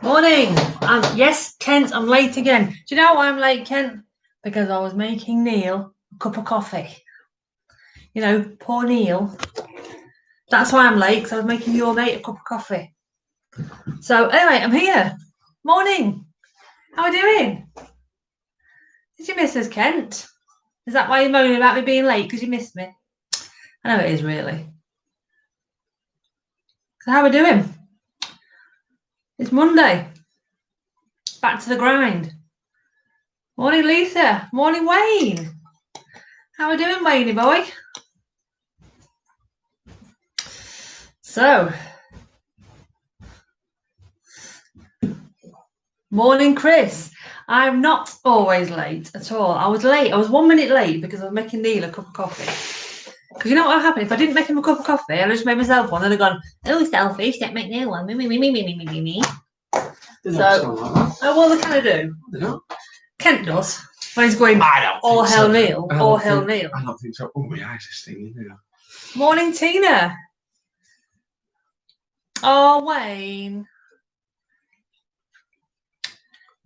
Morning. Yes, Kent, I'm late again. Do you know why I'm late, Kent? Because I was making Neil a cup of coffee. You know, poor Neil. That's why I'm late, because I was making your mate a cup of coffee. So anyway, I'm here. Morning. How are we doing? Did you miss us, Kent? Is that why you're moaning about me being late? Because you missed me? I know it is, really. So how are we doing? It's Monday. Back to the grind. Morning, Lisa. Morning, Wayne. How are we doing, Wayne boy? So, morning, Chris. I'm not always late at all. I was late. I was 1 minute late because I was making Neil a cup of coffee. Because you know what would happen? If I didn't make him a cup of coffee, I'd just made myself one. Then I'd gone, oh, selfish, don't make Neil one. Me. So, oh, well, they kind of do. They don't. Kent does. When he's going, all hell Neil, all hell Neil. I don't think so. Oh, my eyes are stinging. Yeah. Morning, Tina. Oh, Wayne.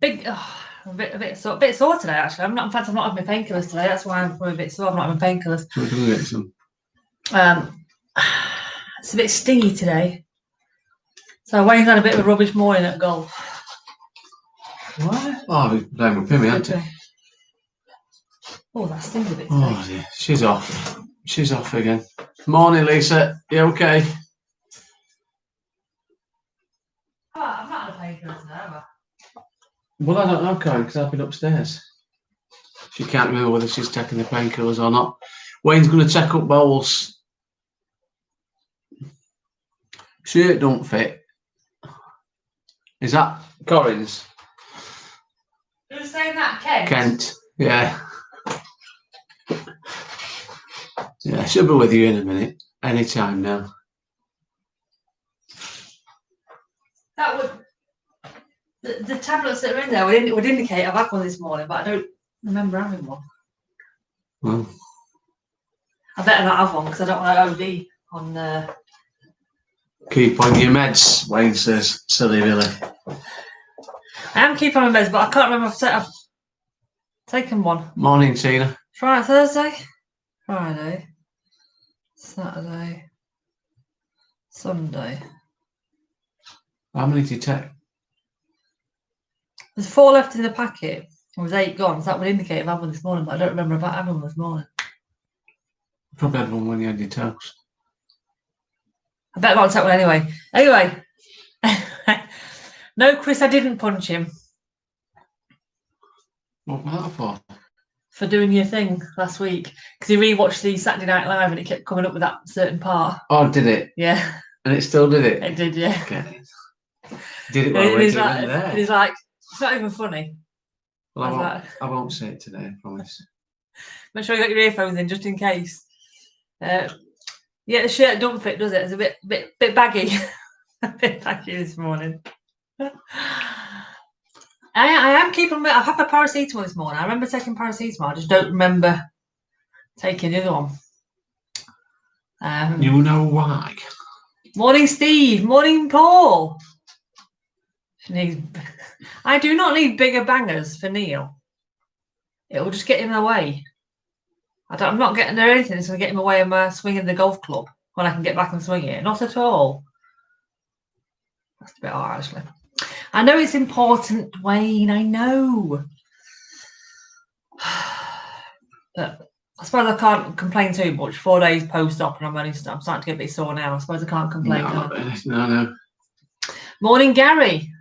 A bit sore today, actually. In fact, I'm not having my painkillers today. That's why I'm a bit sore. I'm not having painkillers. So we're going to get some. It's a bit stingy today. So Wayne's had a bit of a rubbish morning at golf. What? Oh, we're playing with Pimmy, aren't we? Oh, that stings a bit today. Oh, dear. She's off. She's off again. Morning, Lisa. You okay? Oh, I've not had a painkiller today, have I? Well, I don't know, Corrine, because I've been upstairs. She can't remember whether she's taking the painkillers or not. Wayne's going to check up bowls. Shirt don't fit. Is that Corrine's? Who's saying that, Kent? Kent, yeah. Yeah, she'll be with you in a minute. Anytime now. That would... The tablets that are in there would indicate I've had one this morning, but I don't remember having one. Well, I better not have one because I don't want to OD on... Keep on your meds, Wayne says. Silly Billy. I am keeping on my meds, but I can't remember if I've taken one. Morning, Tina. Thursday, Friday, Saturday, Sunday. How many did you take? There's 4 left in the packet. There was 8 gone, so that would indicate I've had one this morning, but I don't remember about having one this morning. Probably had one when you had your toast. I better not take one anyway. Anyway, no, Chris, I didn't punch him. What was that for? For doing your thing last week. Because he rewatched the Saturday Night Live and it kept coming up with that certain part. Oh, did it? Yeah. And it still did it? It did, yeah. Okay. Did it while we were there? And he's like, it's not even funny. Well, I won't say it today, I promise. Make sure you got your earphones in just in case. Yeah, the shirt don't fit, does it? It's a bit baggy. A bit baggy this morning. I am keeping. I've had my paracetamol this morning. I remember taking paracetamol. I just don't remember taking the other one. You know why? Morning, Steve. Morning, Paul. I do not need bigger bangers for Neil. It will just get him away. I'm not getting there anything that's going to get him away of swinging the golf club when I can get back and swing it. Not at all. That's a bit hard, actually. I know it's important, Wayne. I know. But I suppose I can't complain too much. 4 days post-op and I'm starting to get a bit sore now. I suppose I can't complain. No. Morning, Gary.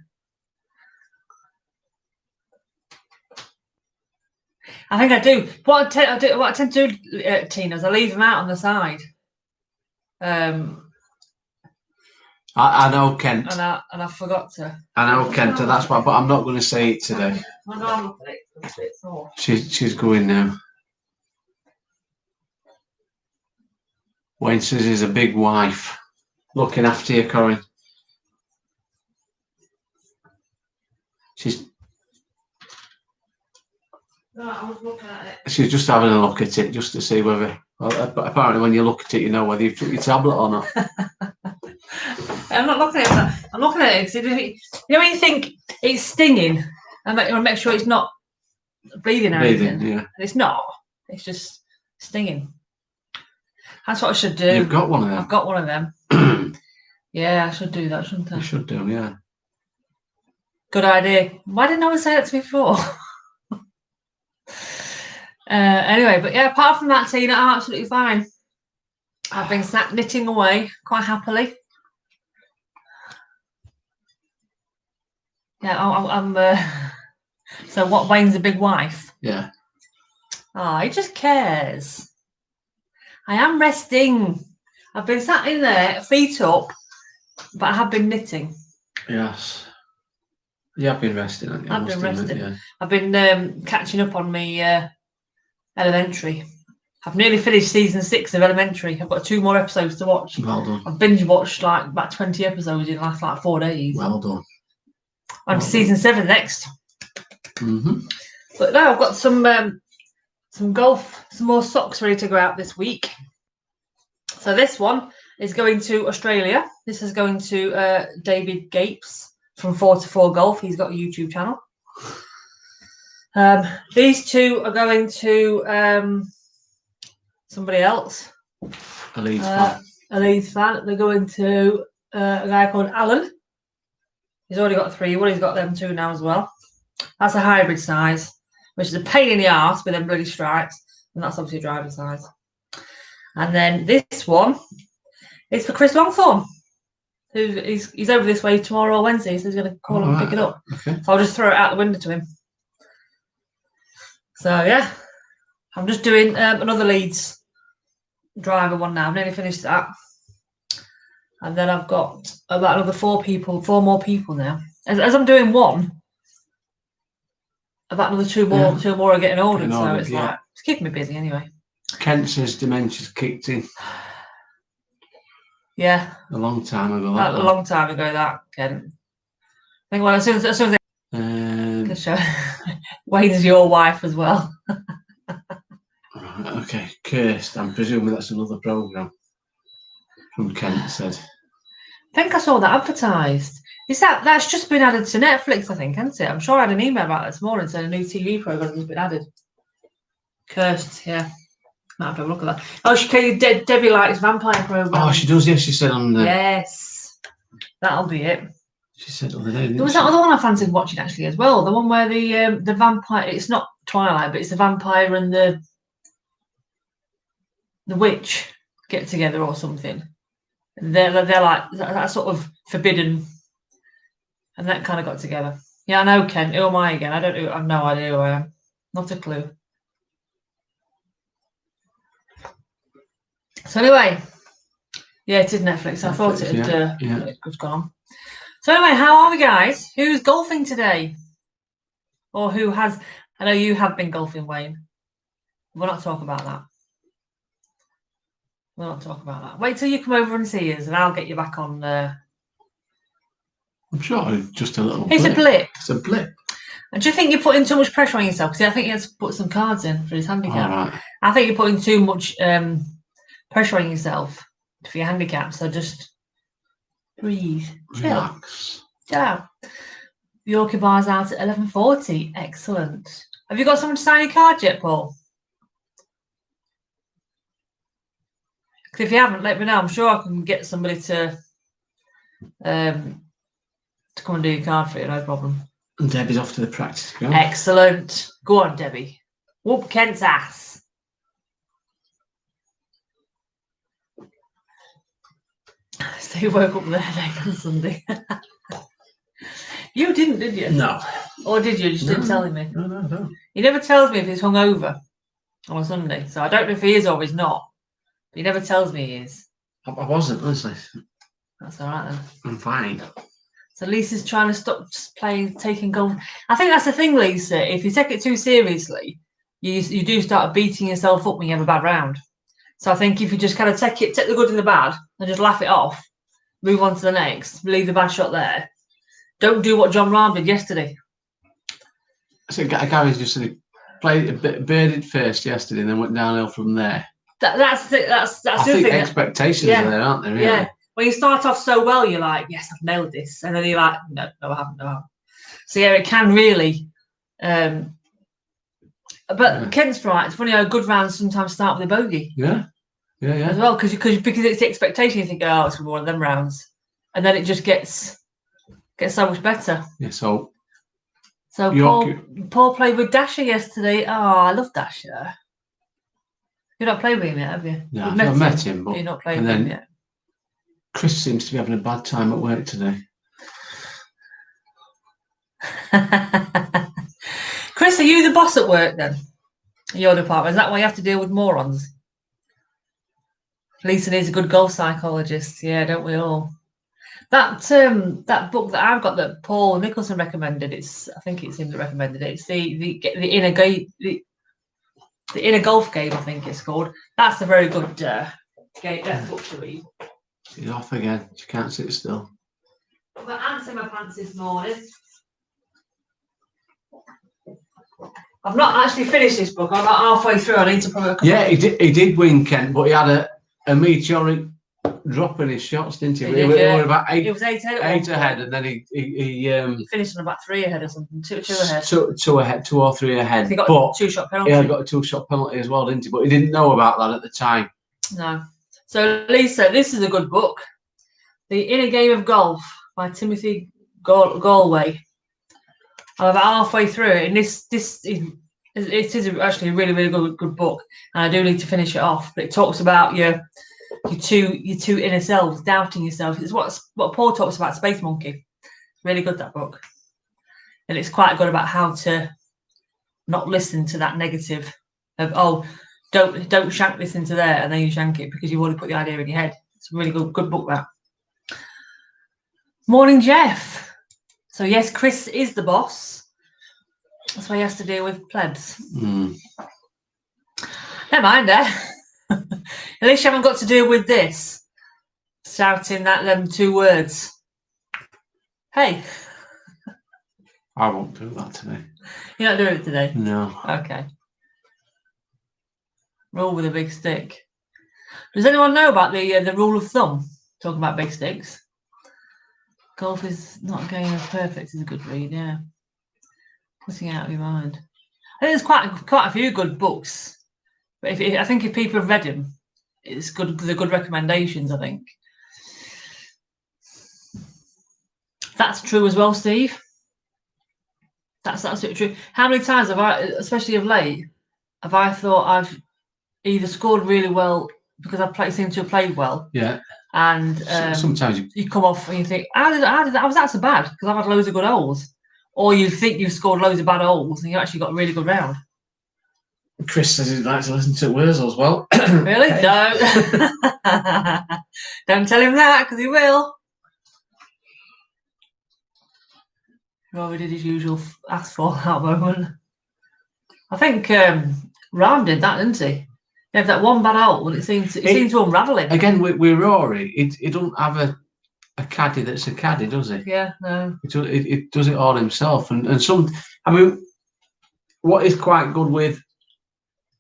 I think I do. What I tend to do, Tina, is I leave them out on the side. I know Kent. And I forgot to. I know Kent, and that's why. But I'm not going to say it today. I know I'm looking at it. It's a bit sore. She's going now. Wayne says he's a big wife, looking after you, Corrine. No, I was looking at it. She's just having a look at it just to see whether. Well, apparently, when you look at it, you know whether you've took your tablet or not. I'm not looking at that. I'm looking at it. 'Cause you know when you think it's stinging, and you want to make sure it's not bleeding or anything. Yeah. And it's not. It's just stinging. That's what I should do. You've got one of them. I've got one of them. Yeah, I should do that, shouldn't I? You should do, yeah. Good idea. Why didn't no one say that to me before? Anyway, but yeah, apart from that, Tina, I'm absolutely fine. I've been knitting away quite happily. Yeah, I'm so what, Wayne's a big wife? Yeah. Oh, he just cares. I am resting. I've been sat in there, feet up, but I have been knitting. Yes. You have been resting, haven't you? I've been resting. Yeah. I've been catching up on me Elementary. I've nearly finished season 6 of Elementary. I've got 2 more episodes to watch. Well done. I've binge watched like about 20 episodes in the last like 4 days. Well done. I'm season 7 next. Mm-hmm. But now I've got some golf, some more socks ready to go out this week. So this one is going to Australia. This is going to David Gapes from 4 to 4 Golf. He's got a YouTube channel. These 2 are going to somebody else. A Leeds fan. A Leeds fan. They're going to a guy called Alan. He's already got 3. Well, he's got them 2 now as well. That's a hybrid size, which is a pain in the arse with them bloody stripes. And that's obviously a driver size. And then this one is for Chris Longthorne. He's over this way tomorrow or Wednesday, so he's going to call and pick it up. Okay. So I'll just throw it out the window to him. So yeah, I'm just doing another Leeds driver one now. I've nearly finished that. And then I've got about another 4 more people now. As I'm doing one, about another 2 more. Yeah. 2 more are getting ordered, so it's like it's keeping me busy anyway. Kent says dementia's kicked in. Yeah. A long time ago. A long time ago, that Kent. I think as soon as they show Wayne's your wife as well. Okay, cursed. I'm presuming that's another programme. From Kent said. I think I saw that advertised. Is that's just been added to Netflix, I think, hasn't it? I'm sure I had an email about it this morning saying a new TV programme has been added. Cursed, yeah. Might have to have a look at that. Oh, Debbie likes vampire programme. Oh, she does, yes, she said on the... Yes. That'll be it. She said on the day, there was that other one I fancied watching actually as well. The one where the vampire, it's not Twilight, but it's the vampire and the witch get together or something. They're like that sort of forbidden, and that kind of got together. Yeah, I know, Ken. Who am I again? I have no idea who I am. Not a clue. So anyway, yeah, it is Netflix. I thought it had gone. So anyway, how are we, guys? Who's golfing today? Or who has? I know you have been golfing, Wayne. We'll not talk about that. We'll not talk about that. Wait till you come over and see us, and I'll get you back on. I'm sure it's just a little. It's a blip. It's a blip. And do you think you're putting too much pressure on yourself? Because I think he has to put some cards in for his handicap. Right. I think you're putting too much pressure on yourself for your handicap. So just breathe, relax, chill out. Yorkie bar's out at 11:40. Excellent. Have you got someone to sign your card yet, Paul? Because if you haven't, let me know. I'm sure I can get somebody to come and do your card for you. No problem. And Debbie's off to the practice ground. Excellent. Go on, Debbie. Whoop Kent's ass. So you woke up with a headache on Sunday. You didn't, did you? No. Or did you? You just didn't tell me. No. He never tells me if he's hungover on a Sunday. So I don't know if he is or he's not. But he never tells me he is. I wasn't, honestly. That's all right then. I'm fine. So Lisa's trying to stop taking golf. I think that's the thing, Lisa. If you take it too seriously, you do start beating yourself up when you have a bad round. So I think if you just kind of take the good and the bad and just laugh it off, move on to the next, leave the bad shot there. Don't do what John Rahm did yesterday. So Gary's just said he played a bit birded first yesterday and then went downhill from there. That's the thing. I think expectations are there, aren't they? Really? Yeah. when you start off so well, you're like, yes, I've nailed this, and then you're like, no, I haven't, no, I haven't. So yeah, it can really. But Kent's right. It's funny how good rounds sometimes start with a bogey. Yeah. As well, because it's the expectation. You think, oh, it's gonna be one of them rounds, and then it just gets so much better. Yeah. So Paul played with Dasher yesterday. Oh, I love Dasher. You've not played with him yet, have you? No, I've met him, but you've not played with him yet. Chris seems to be having a bad time at work today. Chris, are you the boss at work then? Your department? Is that why you have to deal with morons? Lisa is a good golf psychologist. Yeah, don't we all? That book that I've got that Paul Nicholson recommended. I think it's him that recommended it. It's the inner game, the inner golf game. I think it's called. That's a very good book to read. She's off again. She can't sit still. I've got ants in my pants this morning. I've not actually finished this book. I'm about halfway through. I need to probably. Yeah, he did win, Kent, but he had a meteoric drop in his shots, didn't he? He were about eight ahead, and then he finished on about 3 ahead or something. Two ahead. Two or three ahead. He got a 2-shot penalty. Yeah, got a 2-shot penalty as well, didn't he? But he didn't know about that at the time. No. So Lisa, this is a good book. The Inner Game of Golf by Timothy Galway. I'm about halfway through it, and it is actually a really, really good book, and I do need to finish it off. But it talks about your two inner selves, doubting yourself. It's what Paul talks about, Space Monkey. Really good, that book, and it's quite good about how to not listen to that negative of don't shank this into there, and then you shank it because you've already put the idea in your head. It's a really good book, that. Morning, Jeff. So yes, Chris is the boss. That's why he has to deal with plebs. Never mind, At least you haven't got to deal with this. Shouting them 2 words. Hey. I won't do that today. You're not doing it today? No. Okay. Roll with a big stick. Does anyone know about the rule of thumb? Talking about big sticks. Golf is not a game of perfect is a good read, yeah. Putting out of your mind. I think there's quite a few good books, but I think if people have read them, it's good. They're good recommendations, I think. That's true as well, Steve. That's absolutely true. How many times have I, especially of late, have I thought I've either scored really well because I seem to have played well? Yeah. And sometimes you come off and you think, how did that was that so bad? Because I've had loads of good holes. Or you think you've scored loads of bad holes and you actually got a really good round. Chris says he'd like to listen to Wurzel as well. Really? Don't. Don't tell him that, because he will. Rory did his usual ask for that moment. I think Ram did that, didn't he? He had that one bad hole and it seemed to unravel him. Again, with Rory, he doesn't have a caddy that's a caddy, does he? Yeah, no. It does it all himself. And some, I mean, what is quite good with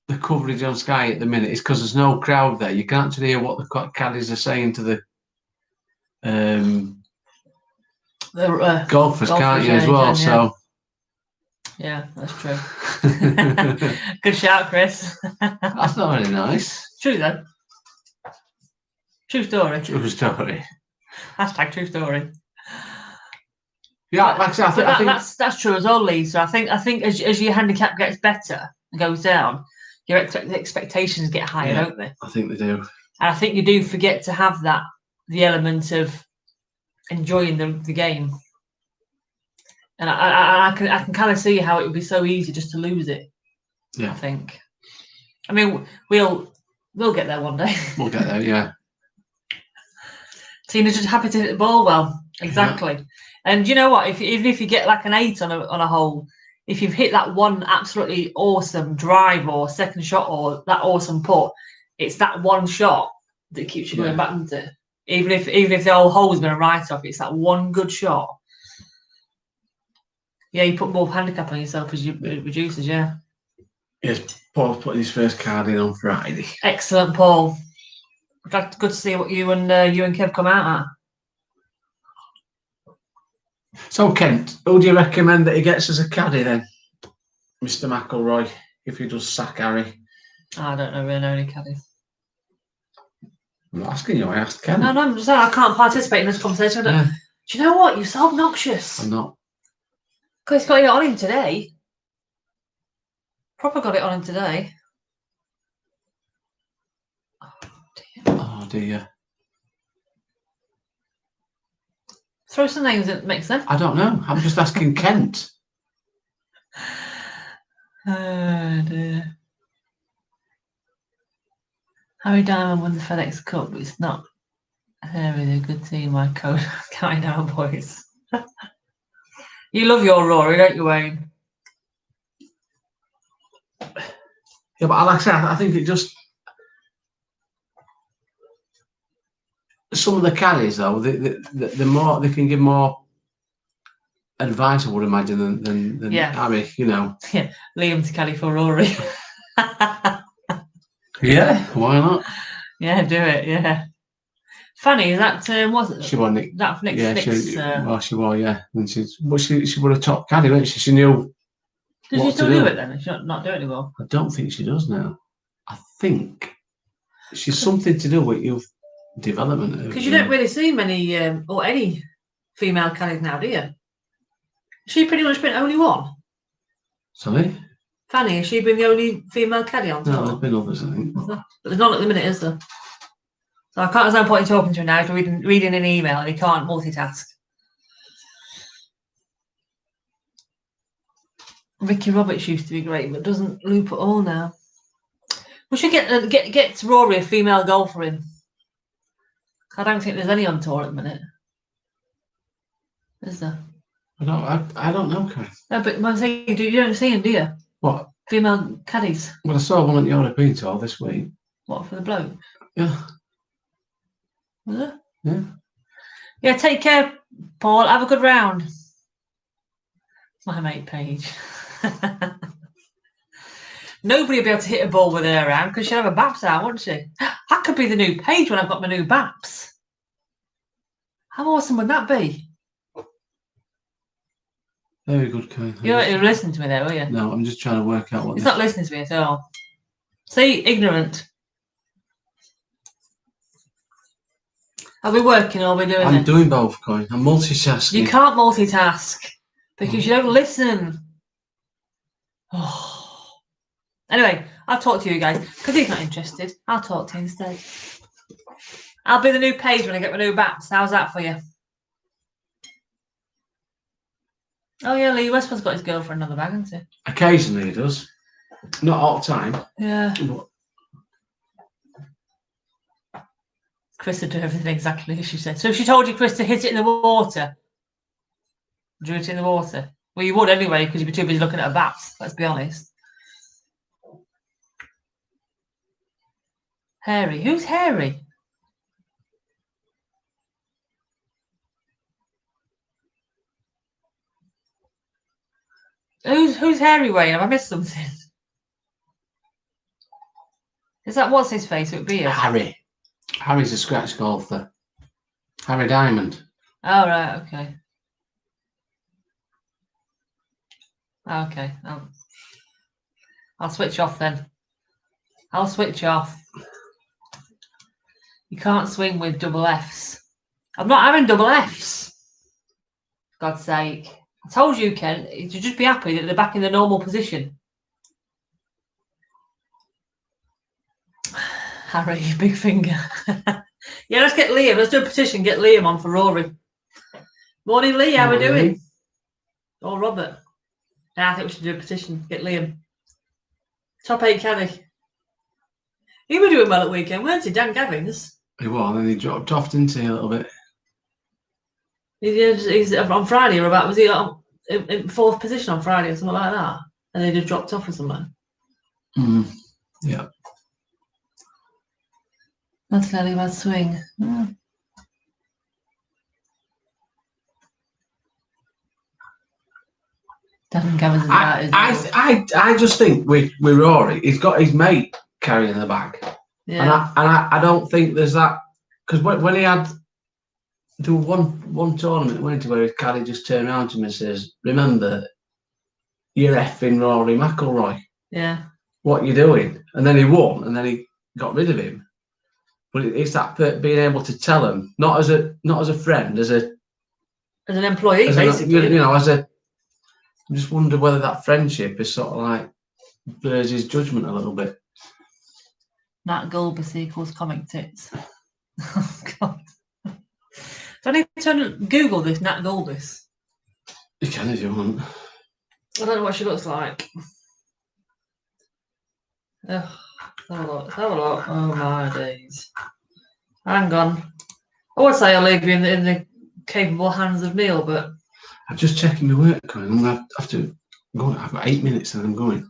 the coverage on Sky at the minute is because there's no crowd there. You can't hear what the caddies are saying to the golfers, can't you, as well? So. Yeah, that's true. Good shout, Chris. That's not very nice. True, though. True story. True story. Hashtag true story. Yeah, like I said, I think that's true as well, Lisa. I think as your handicap gets better and goes down, your expectations get higher, don't they? I think they do. And I think you do forget to have the element of enjoying the game. And I can kind of see how it would be so easy just to lose it. Yeah. I think. I mean, we'll get there one day. We'll get there, yeah. Tina's just happy to hit the ball well. Exactly. Yeah. And you know what? Even if you get like an 8 on a hole, if you've hit that one absolutely awesome drive or second shot or that awesome putt, it's that one shot that keeps you going back, isn't it? Even if the whole hole's been a write-off, it's that one good shot. Yeah, you put more handicap on yourself as it reduces, yeah. Yes, Paul's putting his first card in on Friday. Excellent, Paul. Good to see what you and Kev come out at. So, Kent, who do you recommend that he gets as a caddy then? Mr. McElroy, if he does sack Harry. I don't really know any caddies. I'm not asking you, I asked Kent. No, I'm just saying I can't participate in this conversation. Do you know what? You're so obnoxious. I'm not. Because he's got it on him today. Proper got it on him today. Oh, dear. Throw some names at the mix then. I don't know. I'm just asking Kent. Oh, dear. Harry Diamond won the FedEx Cup, but it's not Harry, a good team, my coach. Counting down, boys. You love your Rory, don't you, Wayne? Yeah, but like I said, I think it just... Some of the caddies, though, the more they can give more advice, I would imagine, than Harry, you know. Yeah, Liam to caddy for Rory. Yeah, why not? Yeah, do it, yeah. Fanny, is that, was it? She won Nick. That Nick Yeah, Flick's, well, she was, yeah. And she was a top caddy, wasn't she? She knew. Does she still do it then? Does she not do it anymore? I don't think she does now. I think she's something to do with youth development. Because you don't really see many, or any female caddies now, do you? Has she pretty much been only one? Sorry? Fanny, has she been the only female caddy on tour? No, there's been others, I think. But there's none at the minute, is there? So I can't, there's no point in talking to him now. He's reading an email and he can't multitask. Ricky Roberts used to be great, but doesn't loop at all now. We should get Rory a female golfer in. I don't think there's any on tour at the minute. Is there? I don't know, Karen. No, but I say you don't see them, do you? What? Female caddies. Well, I saw one at the European Tour this week. What, for the bloke? Yeah. Was it? Yeah. Yeah, take care, Paul. Have a good round. It's my mate Paige. Nobody will be able to hit a ball with her around because she'll have a baps out, wouldn't she? That could be the new Paige when I've got my new baps. How awesome would that be? Very good, Karen. You're listening to me there, were you? No, I'm just trying to work out what. He's not listening to me at all. See, ignorant. Are we working or are we doing I'm it? doing both, Corinne. I'm multitasking. You can't multitask because you don't listen. Oh. Anyway, I'll talk to you guys because he's not interested. I'll talk to you instead. I'll be the new Paige when I get my new bats. How's that for you? Oh yeah, Lee Westwood's got his girlfriend on the bag, hasn't he? Occasionally he does. Not all the time. Yeah. But Chris would do everything exactly as she said. So if she told you, Chris, to hit it in the water, would you hit it in the water? Well, you would anyway because you'd be too busy looking at her bats, let's be honest. Harry. Who's Harry? Who's Harry, Wayne? Have I missed something? Is that what's his face? It would be Harry. Harry's a scratch golfer. Harry Diamond. Oh right, okay. Okay. I'll switch off then. I'll switch off. You can't swing with double Fs. I'm not having double Fs. For God's sake. I told you, Ken, you should just be happy that they're back in the normal position. Harry, big finger. Yeah, let's get Liam. Let's do a petition. Get Liam on for Rory. Morning, Lee. How we doing? Or Robert. Yeah, I think we should do a petition. Get Liam. Top 8 caddy. He was doing well at weekend, weren't he? Dan Gavins. He was, and then he dropped off, didn't he, a little bit? He's on Friday or about, was he in 4th position on Friday or something like that? And they just dropped off or something. Yeah. That's a bad swing. Dan Gavins is about, I just think with Rory, he's got his mate carrying the bag. Yeah. And I don't think there's that, because when he had there was one tournament went to where Caddy just turned around to him and says, "Remember, you're effing Rory McIlroy. Yeah. What you doing?" And then he won, and then he got rid of him. But it's that being able to tell him, not as a friend, as an employee, basically. I just wonder whether that friendship is sort of like blurs his judgment a little bit. Nat Gulbis equals comic tits. Oh God. Do I need to Google this Nat Gulbis? You can if you want. I don't know what she looks like. Ugh, let's have a look. Oh my days. Hang on. I would say I'll leave you in the capable hands of Neil, but I'm just checking my work, Corrine. I'm going to have to go. I've got 8 minutes and I'm going.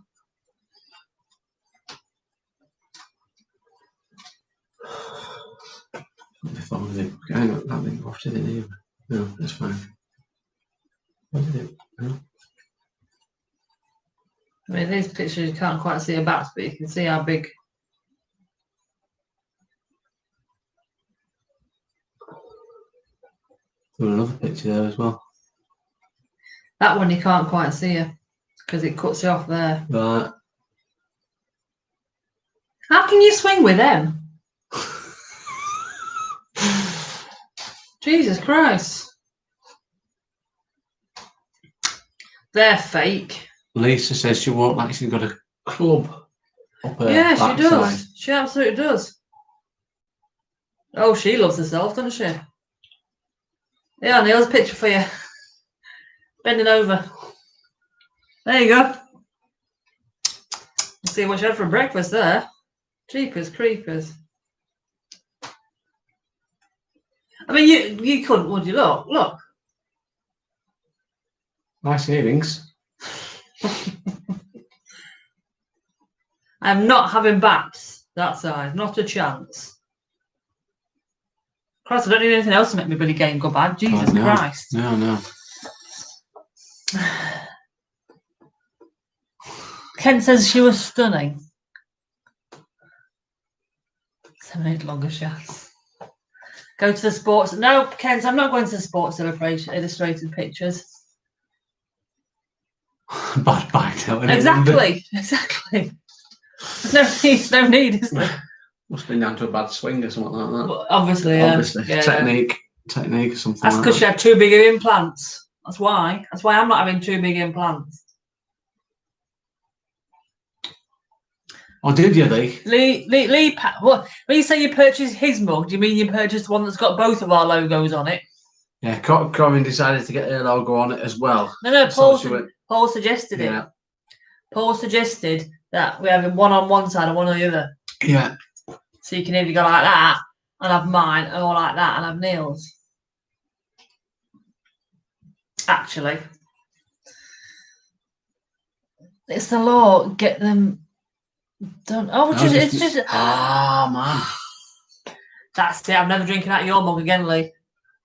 I got that thing off to the name. No, that's fine. What did it? No. I mean, these pictures you can't quite see her back, but you can see how big. There's another picture there as well. That one you can't quite see her because it cuts you off there. Right. How can you swing with them? Jesus Christ. They're fake. Lisa says she won't like she's got a club up her Yeah, she does. backside. She absolutely does. Oh, she loves herself, doesn't she? Yeah, Neil's a picture for you. Bending over. There you go. See what she had for breakfast there. Jeepers creepers. I mean, you couldn't, would you? Look. Nice earrings. I'm not having baps that size. Not a chance. Christ, I don't need anything else to make me Billy Game go bad. Jesus Christ. No. Ken says she was stunning. 7-8 longer shots. Go to the sports. No, Ken, I'm not going to the Sports Illustrated pictures. Bad bite out. Exactly. There's no need, is there? Must have been down to a bad swing or something like that. Well, obviously. Yeah. Technique or something. That's because she had too big of implants. That's why. That's why I'm not having too big implants. Oh, did you, Lee? Lee, what? When you say you purchased his mug, do you mean you purchased one that's got both of our logos on it? Yeah, Corrine decided to get her logo on it as well. No, Paul suggested it. Paul suggested that we have one on one side and one on the other. Yeah. So you can either go like that and have mine, or like that and have Neil's. Actually, it's the law. Get them done. Oh, it's just. Oh man. That's it. I'm never drinking out of your mug again, Lee.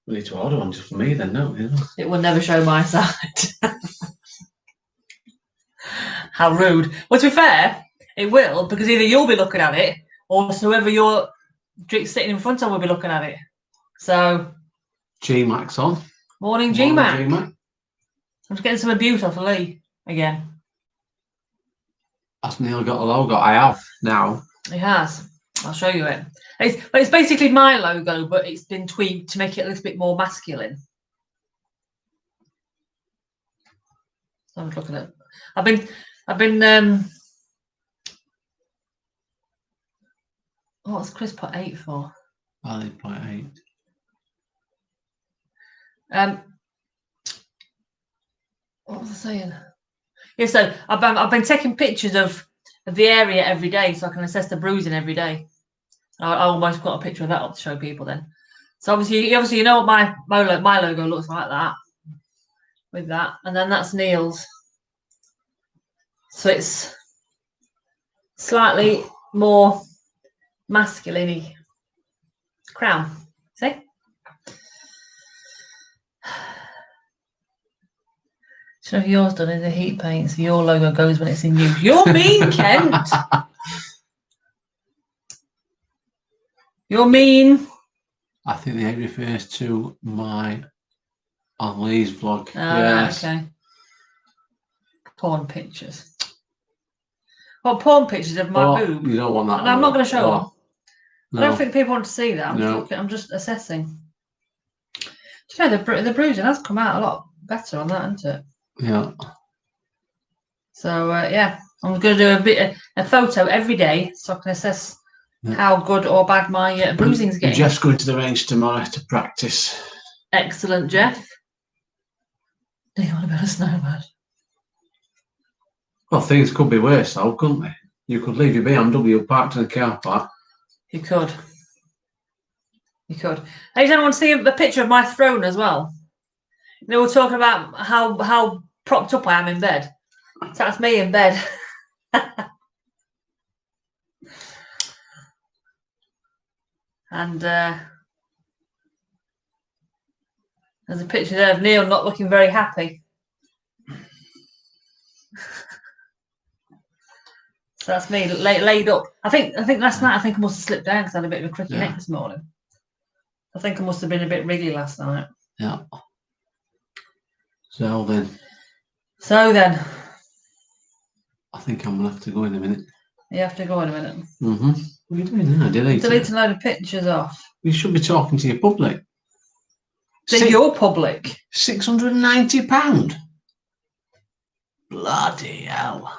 We need to order one just for me then, no? It will never show my side. How rude. Well, to be fair, it will, because either you'll be looking at it or whoever you're sitting in front of will be looking at it. So. G-Mac's on. Morning, G-Mac. I'm just getting some abuse off of Lee again. Has Neil got a logo? I have now. He has. I'll show you it. It's basically my logo, but it's been tweaked to make it a little bit more masculine. I'm looking at. I've been. What's Chris put 8 for? Valid point 8. What was I saying? Yeah, so I've been taking pictures of the area every day, so I can assess the bruising every day. I almost got a picture of that up to show people then. So obviously you know what my logo looks like, that with that, and then that's Neil's. So it's slightly more masculine-y. Crown. See? So yours done is a heat paint, so your logo goes when it's in use. You're mean, Kent. You're mean. I think the 8 refers to my on Lee's vlog. Oh, yes. right, okay. Porn pictures. Well, porn pictures of my boob. You don't want that. And I'm not going to show them. No. I don't think people want to see that. I'm just assessing. You know, the bruising has come out a lot better on that, hasn't it? Yeah. So yeah, I'm going to do a photo every day so I can assess how good or bad my bruising's getting. Jeff's going to the range tomorrow to practice. Excellent, Jeff. Do you want to build a snowman? Well, things could be worse, though, couldn't they? You could leave your BMW parked in the car park. You could. You could. Hey, does anyone want to see a picture of my throne as well? You know, we're talking about how propped up I am in bed. So that's me in bed. And there's a picture there of Neil not looking very happy. So that's me laid up. I think last night I must have slipped down because I had a bit of a cricky neck this morning. I think I must have been a bit wriggly last night. Yeah. So then. I think I'm going to have to go in a minute. You have to go in a minute. Mm-hmm. What are you doing now? Deleting a load of pictures off. You should be talking to your public. Your public? £690. Bloody hell.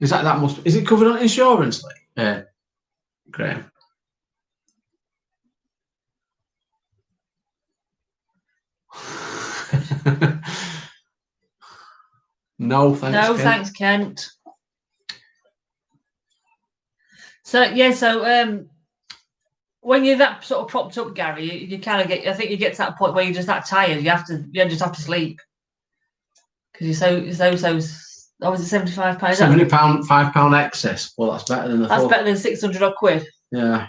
Is it covered on insurance, Graham? No, thanks. No, Kent. Thanks, Kent. So yeah, when you're that sort of propped up, Gary, you kind of get. I think you get to that point where you're just that tired. You just have to sleep because you're so. Oh, was it £75? £70, excess. Well, that's better than the. That's better than 600 odd quid. Yeah.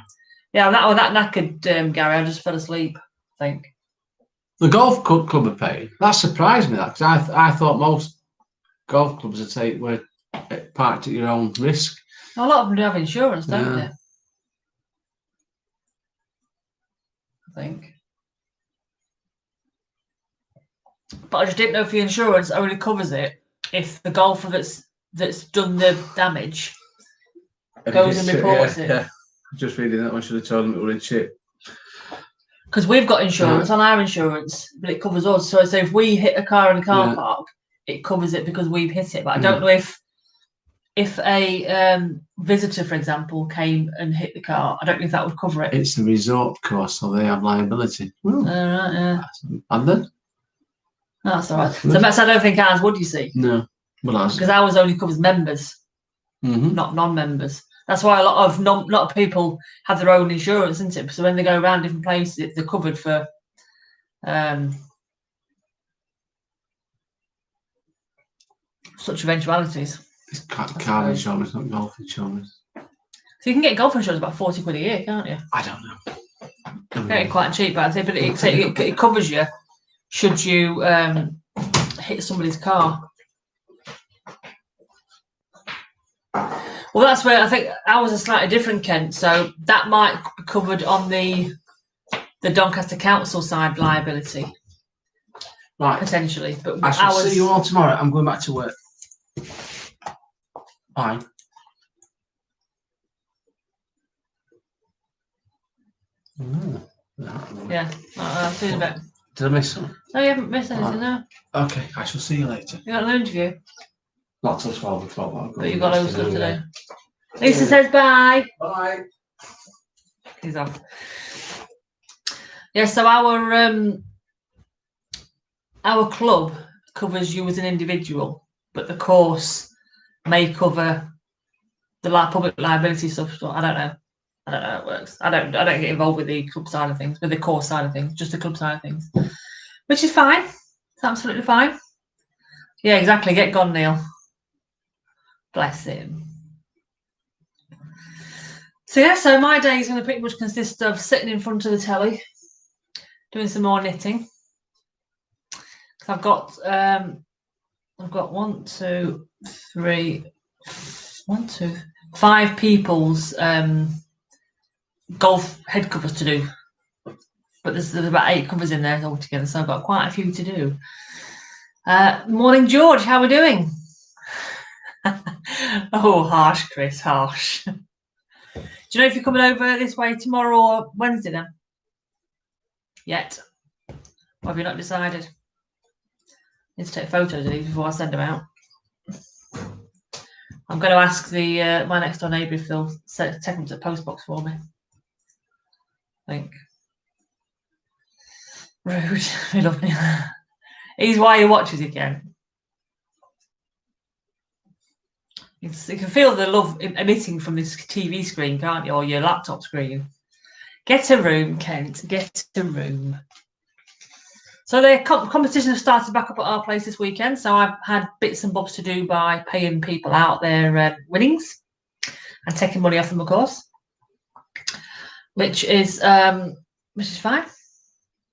Yeah, that knackered Gary. I just fell asleep. I think. The golf club are paying. That surprised me, because I thought most golf clubs were parked at your own risk. A lot of them do have insurance, don't they? I think. But I just didn't know if the insurance only covers it if the golfer that's done the damage goes and reports it. Yeah. Just reading that one, should have told them it were in chit. Because we've got insurance on our insurance, but it covers us. So if we hit a car in a car park, it covers it because we've hit it. But I don't know if a visitor, for example, came and hit the car. I don't know if that would cover it. It's the resort course, so they have liability. All right, yeah. And then? That's all right. So I don't think ours would, you see. No. Well, because ours only covers members, not non-members. That's why a lot of people have their own insurance, isn't it? So when they go around different places, they're covered for such eventualities. It's car insurance, not golf insurance. So you can get golf insurance about 40 quid a year, can't you? I don't know. Get it quite cheap, I'd say, but it covers you should you hit somebody's car. Well, that's where I think ours are slightly different, Kent. So that might be covered on the Doncaster Council side liability, right? Potentially. But I shall see you all tomorrow. I'm going back to work. Bye. Yeah, I'll see you in a bit. Did I miss something? No, you haven't missed anything, no. Okay, I shall see you later. You got an interview? Not till 12 o'clock. But you've got loads of stuff to do. Lisa says bye. Bye. He's off. Yeah, so our club covers you as an individual, but the course may cover the public liability stuff. So I don't know how it works. I don't get involved with the club side of things, with the course side of things, just the club side of things, which is fine. It's absolutely fine. Yeah, exactly. Get gone, Neil. Bless him. So yeah, so my day is going to pretty much consist of sitting in front of the telly, doing some more knitting. I've got 5 people's golf head covers to do. But there's about 8 covers in there altogether, so I've got quite a few to do. Morning, George. How are we doing? Oh, harsh, Chris, harsh. Do you know if you're coming over this way tomorrow or Wednesday then? Yet? Or have you not decided? Need to take photos of these before I send them out. I'm going to ask my next door neighbour if they'll take them to the post box for me. I think. Rude. We love me. He's why he watches again. You can feel the love emitting from this TV screen, can't you? Or your laptop screen. Get a room, Kent. Get a room. So the competition has started back up at our place this weekend. So I've had bits and bobs to do by paying people out their winnings and taking money off them, of course, which is fine.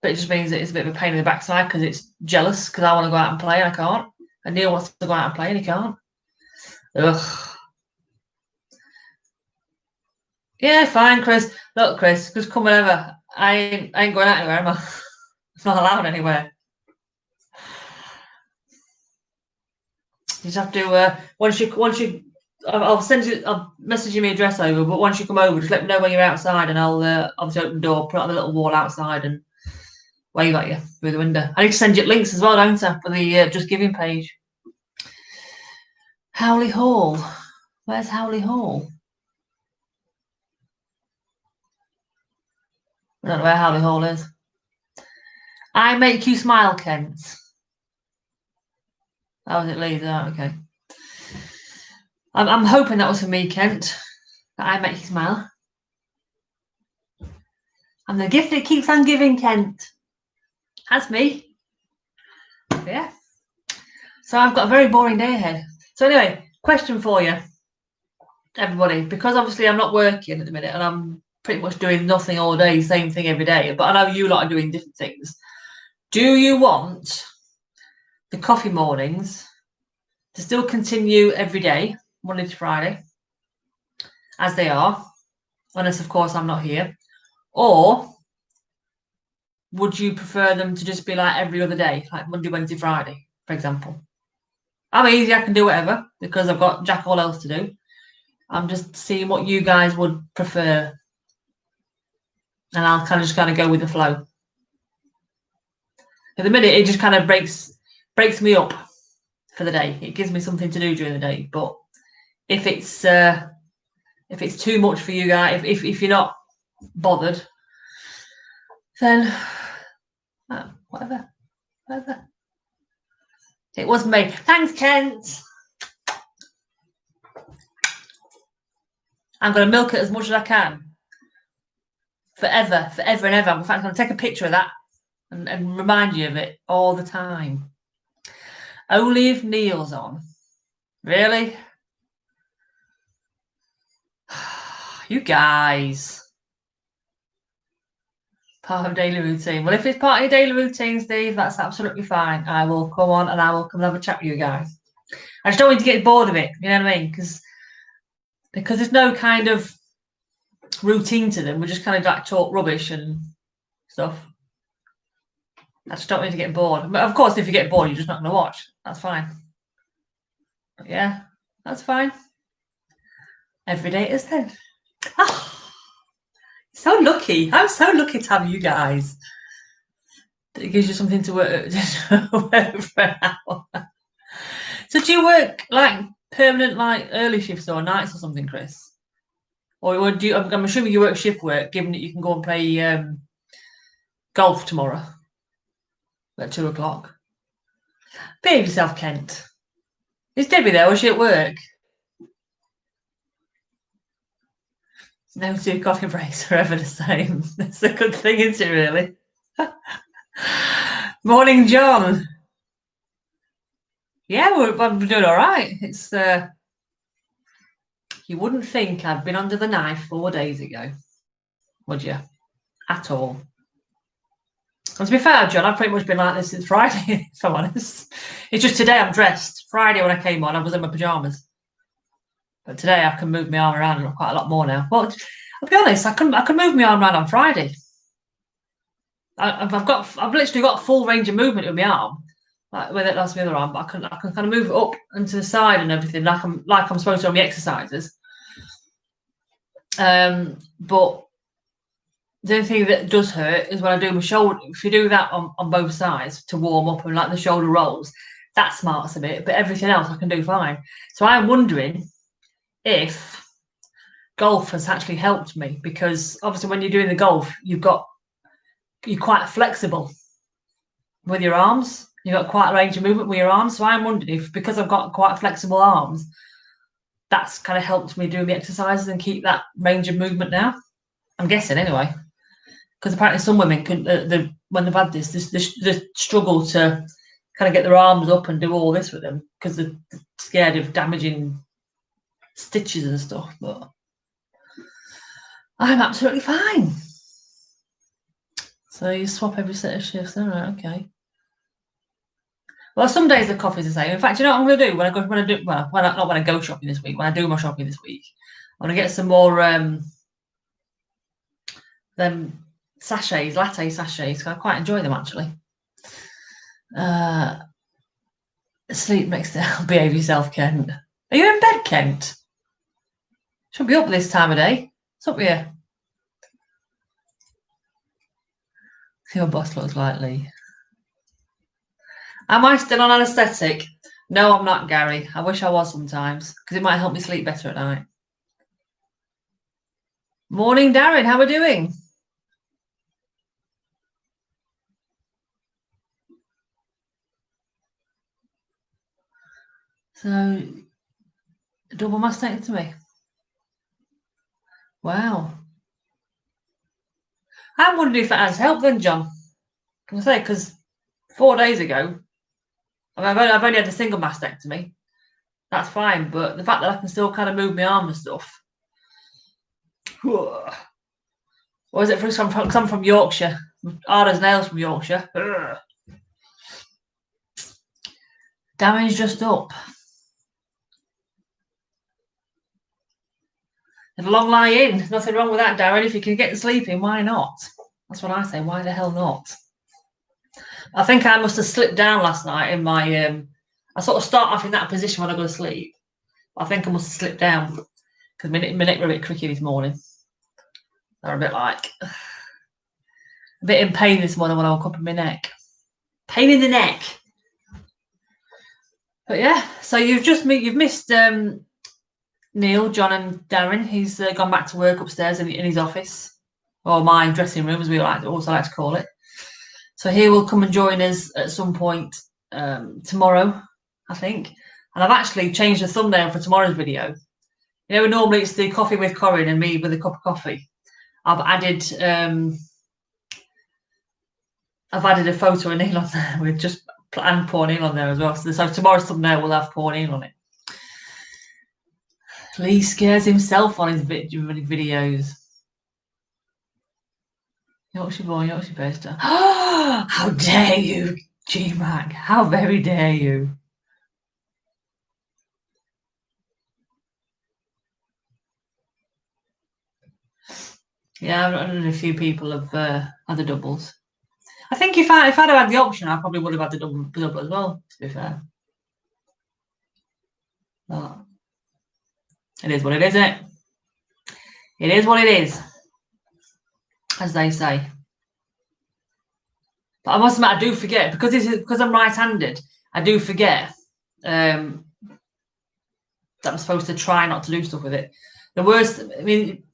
But it just means that it's a bit of a pain in the backside because it's jealous because I want to go out and play and I can't. And Neil wants to go out and play and he can't. Ugh. Yeah, fine, Chris. Look, Chris, just come whenever. I ain't going out anywhere, am I? It's not allowed anywhere. You just have to once you I'll message you my address over, but once you come over, just let me know when you're outside and I'll obviously open the door, put it on the little wall outside and wave at you through the window. I need to send you links as well, don't I, for the Just Giving page. Howley Hall. Where's Howley Hall? I don't know where Howley Hall is. I make you smile, Kent. That was it, Lee. Oh, okay. I'm hoping that was for me, Kent. That I make you smile. I'm the gift that keeps on giving, Kent. That's me. Yeah. So I've got a very boring day ahead. So anyway, question for you, everybody, because obviously I'm not working at the minute and I'm pretty much doing nothing all day, same thing every day, but I know you lot are doing different things. Do you want the coffee mornings to still continue every day, Monday to Friday, as they are, unless of course I'm not here, or would you prefer them to just be like every other day, like Monday, Wednesday, Friday, for example? I'm easy, I can do whatever because I've got jack all else to do. I'm just seeing what you guys would prefer. And I'll just go with the flow. At the minute, it just kind of breaks me up for the day. It gives me something to do during the day. But if it's too much for you guys, if you're not bothered, then whatever. It was me. Thanks, Kent. I'm going to milk it as much as I can. Forever and ever. In fact, I'm going to take a picture of that and remind you of it all the time. Only if Neil's on. Really? You guys. Part of daily routine. Well, if it's part of your daily routine, Steve, that's absolutely fine. I will come on and I will come and have a chat with you guys. I just don't want you to get bored of it. You know what I mean? Because there's no kind of routine to them. We just kind of like talk rubbish and stuff. I just don't want you to get bored. But of course, if you get bored, you're just not going to watch. That's fine. But yeah, that's fine. Every day it is then. Oh. So lucky. I'm so lucky to have you guys. It gives you something to work for an hour. So do you work like permanent, like early shifts or nights or something, Chris? Or do you, I'm assuming you work shift work, given that you can go and play golf tomorrow at 2:00. Behave yourself, Kent. Is Debbie there or is she at work? No two coffee breaks are ever the same. That's a good thing, isn't it, really? Morning, John. Yeah, I'm doing all right. It's you wouldn't think I'd been under the knife 4 days ago, would you? At all. And to be fair, John, I've pretty much been like this since Friday, if I'm honest. It's just today I'm dressed. Friday when I came on, I was in my pyjamas. But today I can move my arm around quite a lot more now. Well, I'll be honest, I could move my arm around on Friday. I've literally got full range of movement with my arm, like whether that's my other arm, but I can kind of move it up and to the side and everything, like I'm supposed to on my exercises. But the only thing that does hurt is when I do my shoulder. If you do that on both sides to warm up and like the shoulder rolls, that smarts a bit, but everything else I can do fine. So I'm wondering if golf has actually helped me, because obviously when you're doing the golf, you're quite flexible with your arms. You've got quite a range of movement with your arms. So I'm wondering if, because I've got quite flexible arms, that's kind of helped me do the exercises and keep that range of movement now. I'm guessing anyway, because apparently some women can, when they've had this, they struggle to kind of get their arms up and do all this with them because they're scared of damaging stitches and stuff. But I'm absolutely fine. So you swap every set of shifts, all right? Okay. Well, some days the coffee's the same. In fact, you know what I'm going to do not when I go shopping this week. When I do my shopping this week, I'm going to get some more them sachets, latte sachets. I quite enjoy them actually. Sleep next day. Behave yourself, Kent. Are you in bed, Kent? Should be up this time of day. What's up here? Your boss looks likely. Am I still on anaesthetic? No, I'm not, Gary. I wish I was sometimes, because it might help me sleep better at night. Morning, Darren. How are we doing? So, double mastectomy. Wow. I'm wondering if it has helped then, John. Can I say, because 4 days ago, I've only had a single mastectomy. That's fine, but the fact that I can still kind of move my arm and stuff. Or is it because I'm from Yorkshire? Hard as nails from Yorkshire. Darren's just up. And a long lie in. There's nothing wrong with that, Darren. If you can get to sleeping, why not? That's what I say. Why the hell not? I think I must have slipped down last night in my. I sort of start off in that position when I go to sleep. I think I must have slipped down because my neck were a bit cricky this morning. They're a bit in pain this morning when I woke up in my neck. Pain in the neck. But yeah, so you've missed Neil, John, and Darren. He's gone back to work upstairs in his office, or my dressing room, as we also like to call it. So he will come and join us at some point tomorrow, I think. And I've actually changed the thumbnail for tomorrow's video. You know, normally it's the coffee with Corrine and me with a cup of coffee. I've added a photo of Neil on there with just and poor Neil on there as well. So tomorrow's thumbnail will have poor Neil on it. Lee scares himself on his videos. Yorkshire boy, Yorkshire poster. How dare you, G-Mac? How very dare you? Yeah, I've known a few people have had the doubles. I think if I'd have had the option, I probably would have had the double as well, to be fair. But it is what it is, isn't it? It is what it is, as they say. But I must admit, I do forget, because I'm right-handed, I do forget that I'm supposed to try not to do stuff with it. The worst, I mean,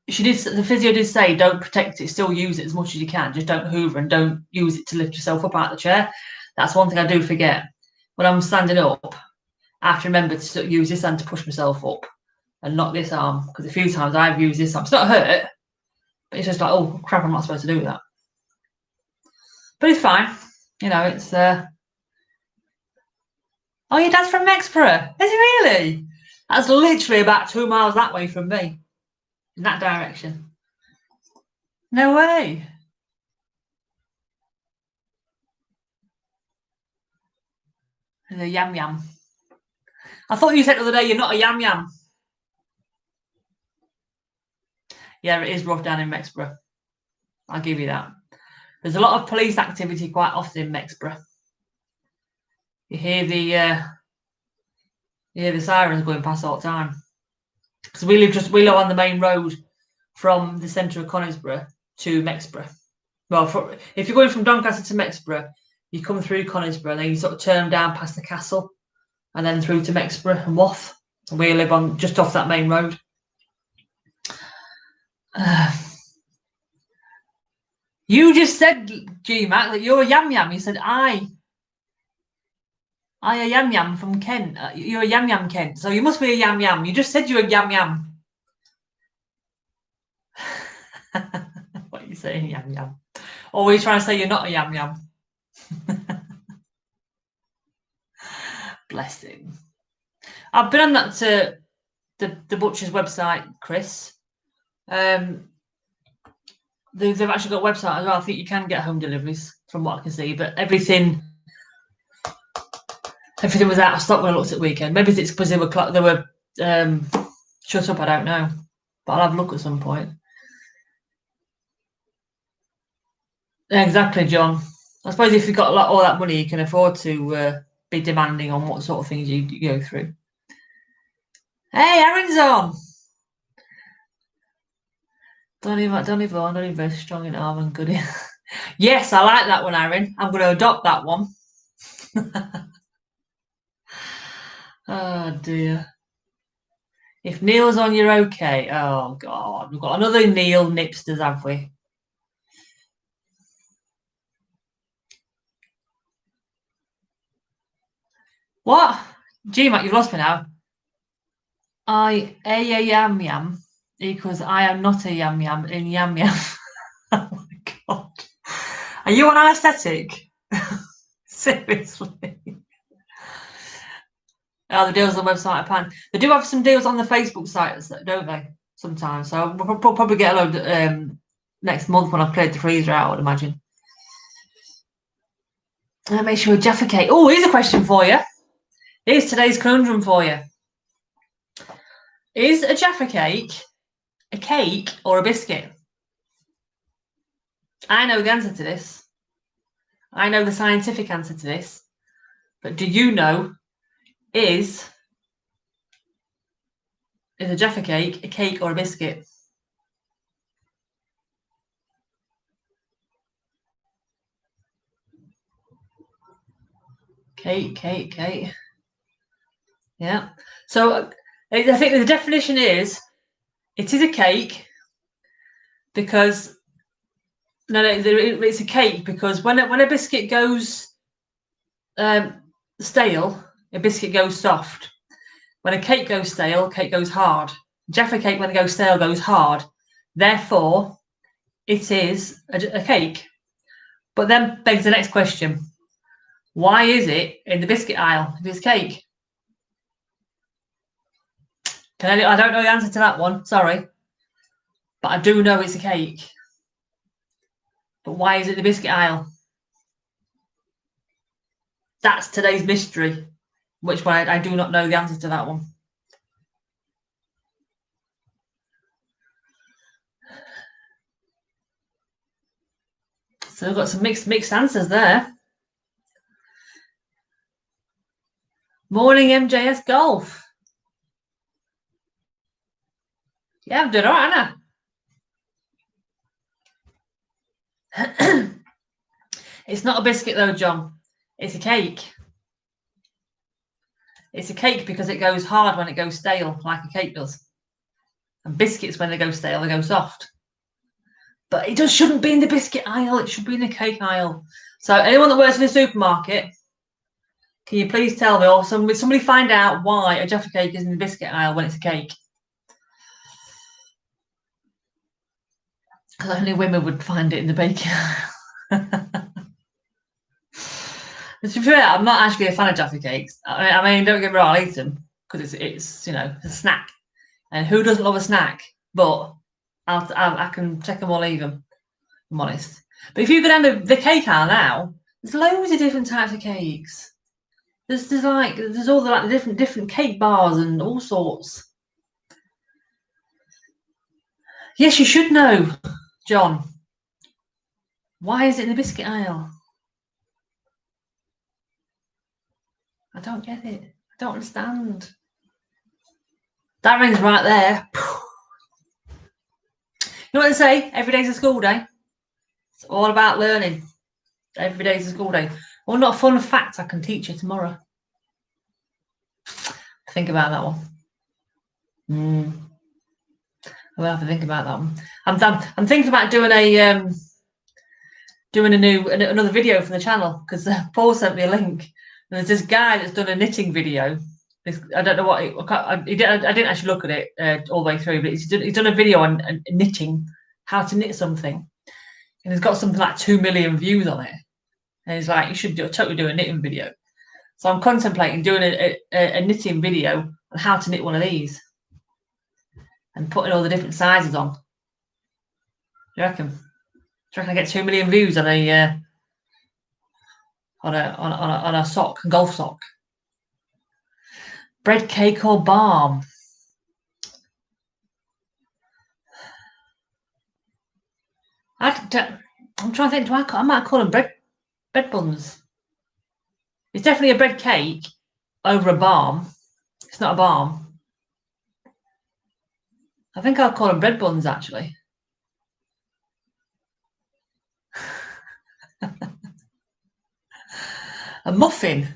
the physio did say don't protect it, still use it as much as you can. Just don't hoover and don't use it to lift yourself up out of the chair. That's one thing I do forget. When I'm standing up, I have to remember to use this hand to push myself up and not this arm, because a few times I've used this arm. It's not hurt, but it's just like, oh crap, I'm not supposed to do that. But it's fine. You know, it's oh, your dad's from Mexborough. Is he really? That's literally about 2 miles that way from me. In that direction. No way. There's a yam yam. I thought you said the other day you're not a yam yam. Yeah, it is rough down in Mexborough. I'll give you that. There's a lot of police activity quite often in Mexborough. You hear the sirens going past all the time. Because we live on the main road from the centre of Conisborough to Mexborough. Well, if you're going from Doncaster to Mexborough, you come through Conisborough, and then you sort of turn down past the castle, and then through to Mexborough and Wath. And we live on just off that main road. You just said, G-Mac, that you're a yam yam. You said I a yam yam from Kent. You're a yam yam Kent, so you must be a yam yam. You just said you're a yam yam. What are you saying, yam yam? Or were you trying to say you're not a yam yam? Bless him. I've been on that the butcher's website, Chris. They've actually got a website as well. I think you can get home deliveries from what I can see, but everything was out of stock when I looked at the weekend. Maybe it's because they were shut up. I don't know, but I'll have a look at some point. Exactly, John. I suppose if you've got all that money, you can afford to be demanding on what sort of things you go through. Hey, Aaron's on. Donny very strong in arm and good. Yes, I like that one, Aaron. I'm going to adopt that one. Oh dear. If Neil's on, you're okay. Oh God, we've got another Neil Nipsters, have we? What? G-Mac, you've lost me now. A yam yam equals I am not a yam yam in yam yam. Oh my God. Are you on anesthetic? Seriously. Oh, the deals on the website are pan. They do have some deals on the Facebook sites, don't they? Sometimes. So we'll probably get a load next month when I've played the freezer out, I would imagine. Make sure Jaffa cake. Oh, here's a question for you. Here's today's conundrum for you. Is a Jaffa cake a cake or a biscuit? I know the answer to this. I know the scientific answer to this. But do you know, is a Jaffa cake a cake or a biscuit? Cake. Yeah. So I think the definition is it is a cake because it's a cake because when a biscuit goes stale, a biscuit goes soft. When a cake goes stale, cake goes hard. Jaffa cake, when it goes stale, goes hard. Therefore, it is a cake. But then begs the next question. Why is it in the biscuit aisle if it's cake? I don't know the answer to that one, sorry. But I do know it's a cake. But why is it the biscuit aisle? That's today's mystery, which one I do not know the answer to that one. So we've got some mixed answers there. Morning, MJS Golf. Yeah, I'm doing all right, Anna. It's not a biscuit though, John. It's a cake. It's a cake because it goes hard when it goes stale, like a cake does. And biscuits, when they go stale, they go soft. But it just shouldn't be in the biscuit aisle. It should be in the cake aisle. So anyone that works in a supermarket, can you please tell me, or somebody find out why a Jaffa cake is in the biscuit aisle when it's a cake? Because only women would find it in the baking aisle. To be fair, I'm not actually a fan of Jaffa cakes. I mean, don't get me wrong, I'll eat them because it's a snack, and who doesn't love a snack? But I can take them or leave them. I'm honest. But if you go down to the cake aisle now, there's loads of different types of cakes. There's all the different cake bars and all sorts. Yes, you should know, John. Why is it in the biscuit aisle? I don't get it. I don't understand. That ring's right there. You know what they say? Every day's a school day. It's all about learning. Every day's a school day. Well, not a fun fact I can teach you tomorrow. Think about that one. I'll have to think about that one. I'm thinking about doing another video for the channel because Paul sent me a link. And there's this guy that's done a knitting video. I don't know what I didn't actually look at it all the way through, but he's done a video on knitting, how to knit something, and he's got something like 2 million views on it. And he's like, you should totally do a knitting video. So I'm contemplating doing a knitting video on how to knit one of these and putting all the different sizes on. Do you reckon? Do you reckon I get 2 million views on a sock, a golf sock? Bread cake or balm? I'm trying to think. I might call them bread buns. It's definitely a bread cake over a balm. It's not a balm. I think I'll call them bread buns actually. A muffin.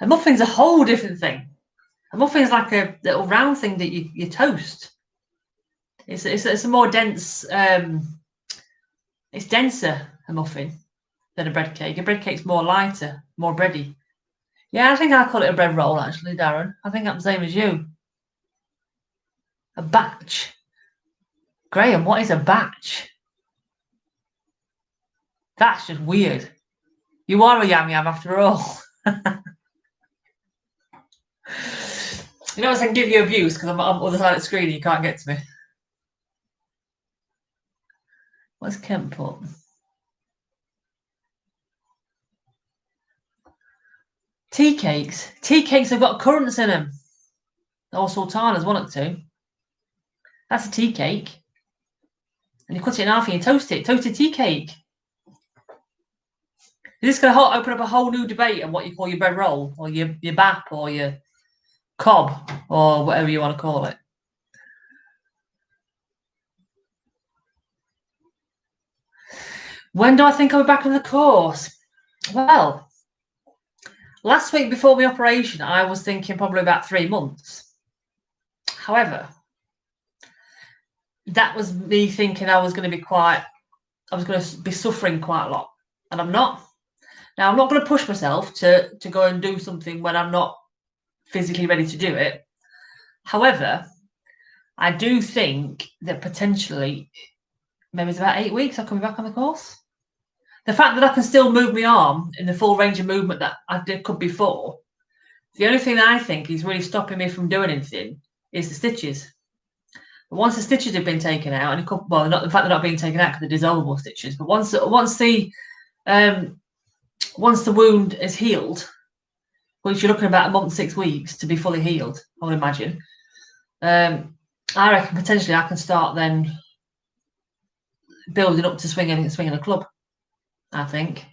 A muffin's a whole different thing. A muffin's like a little round thing that you toast. It's a more dense. It's denser, a muffin, than a bread cake. A bread cake's more lighter, more bready. Yeah, I think I'll call it a bread roll actually, Darren. I think I'm the same as you. A batch. Graham, what is a batch? That's just weird. You are a yam yam after all. You know, I can give you abuse because I'm on the other side of the screen and you can't get to me. What's Kent put? Tea cakes. Tea cakes have got currants in them. Or sultanas, one or two. That's a tea cake. And you cut it in half and you toast it. Toasted tea cake. Is this going to open up a whole new debate on what you call your bread roll, or your bap, or your cob, or whatever you want to call it? When do I think I'll be back on the course? Well, last week before my operation, I was thinking probably about 3 months. However, that was me thinking I was going to be suffering quite a lot, and I'm not. Now, I'm not going to push myself to go and do something when I'm not physically ready to do it. However, I do think that potentially, maybe it's about 8 weeks, I'll come back on the course. The fact that I can still move my arm in the full range of movement that I could before, the only thing I think is really stopping me from doing anything is the stitches. But once the stitches have been taken out, and well, not the fact they're not being taken out because they're dissolvable stitches, but once the wound is healed, which you're looking about a month, 6 weeks to be fully healed, I would imagine. I reckon potentially I can start then building up to swinging a club. I think.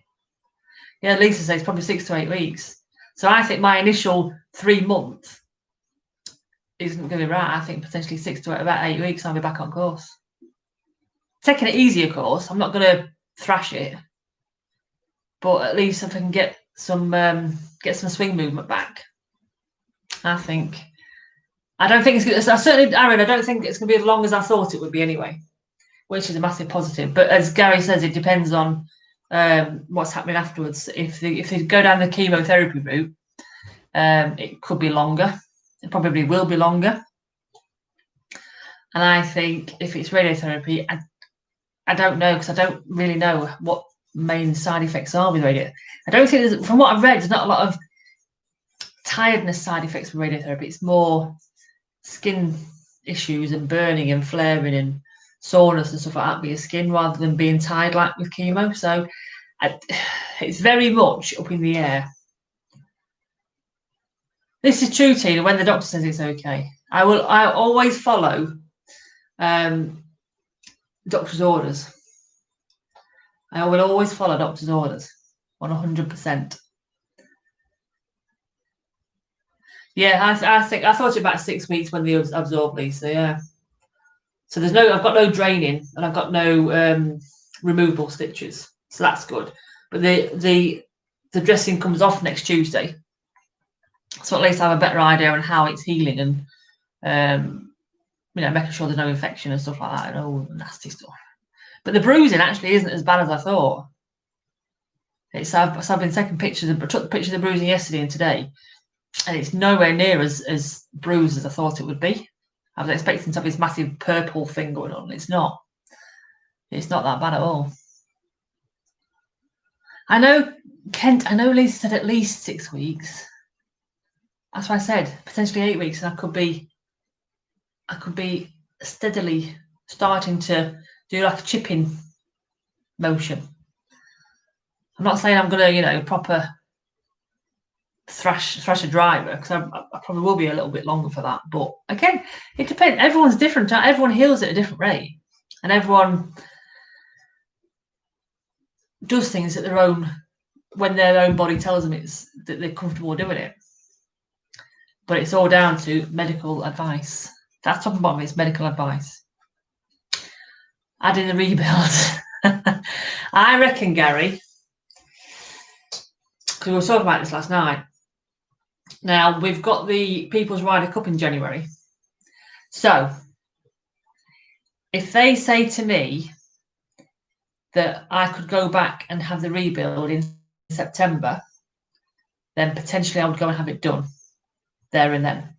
Yeah, Lisa says probably 6 to 8 weeks. So I think my initial 3 months isn't going to be right. I think potentially 6 to about 8 weeks I'll be back on course. Taking it easy, of course. I'm not going to thrash it, but at least if I can get some swing movement back, I think. I don't think it's good. Certainly, Aaron, I don't think it's going to be as long as I thought it would be anyway, which is a massive positive. But as Gary says, it depends on what's happening afterwards. If they go down the chemotherapy route, it could be longer. It probably will be longer. And I think if it's radiotherapy, I don't know, because I don't really know what main side effects are with radio. I don't think from what I've read, there's not a lot of tiredness side effects with radiotherapy. It's more skin issues and burning and flaring and soreness and stuff like that with your skin, rather than being tired like with chemo. So it's very much up in the air. This is true, Tina. When the doctor says it's okay, I always follow doctor's orders. I will always follow doctor's orders, 100%. Yeah, I think I thought it about 6 weeks when they absorb, Lisa. Yeah. So I've got no draining and I've got no removable stitches, so that's good. But the dressing comes off next Tuesday, so at least I have a better idea on how it's healing and making sure there's no infection and stuff like that and all nasty stuff. But the bruising actually isn't as bad as I thought. I've been taking pictures. I took the pictures of the bruising yesterday and today, and it's nowhere near as bruised as I thought it would be. I was expecting to have this massive purple thing going on. It's not. It's not that bad at all. I know, Kent. I know Lisa said at least 6 weeks. That's why I said potentially 8 weeks, and I could be steadily starting to do like a chipping motion. I'm not saying I'm gonna, proper thrash a driver, because I probably will be a little bit longer for that. But again, it depends. Everyone's different. Everyone heals at a different rate, and everyone does things at when their own body tells them that they're comfortable doing it. But it's all down to medical advice. That's top and bottom. It's medical advice. Adding the rebuild. I reckon, Gary, because we were talking about this last night. Now, we've got the People's Ryder Cup in January. So, if they say to me that I could go back and have the rebuild in September, then potentially I would go and have it done there and then.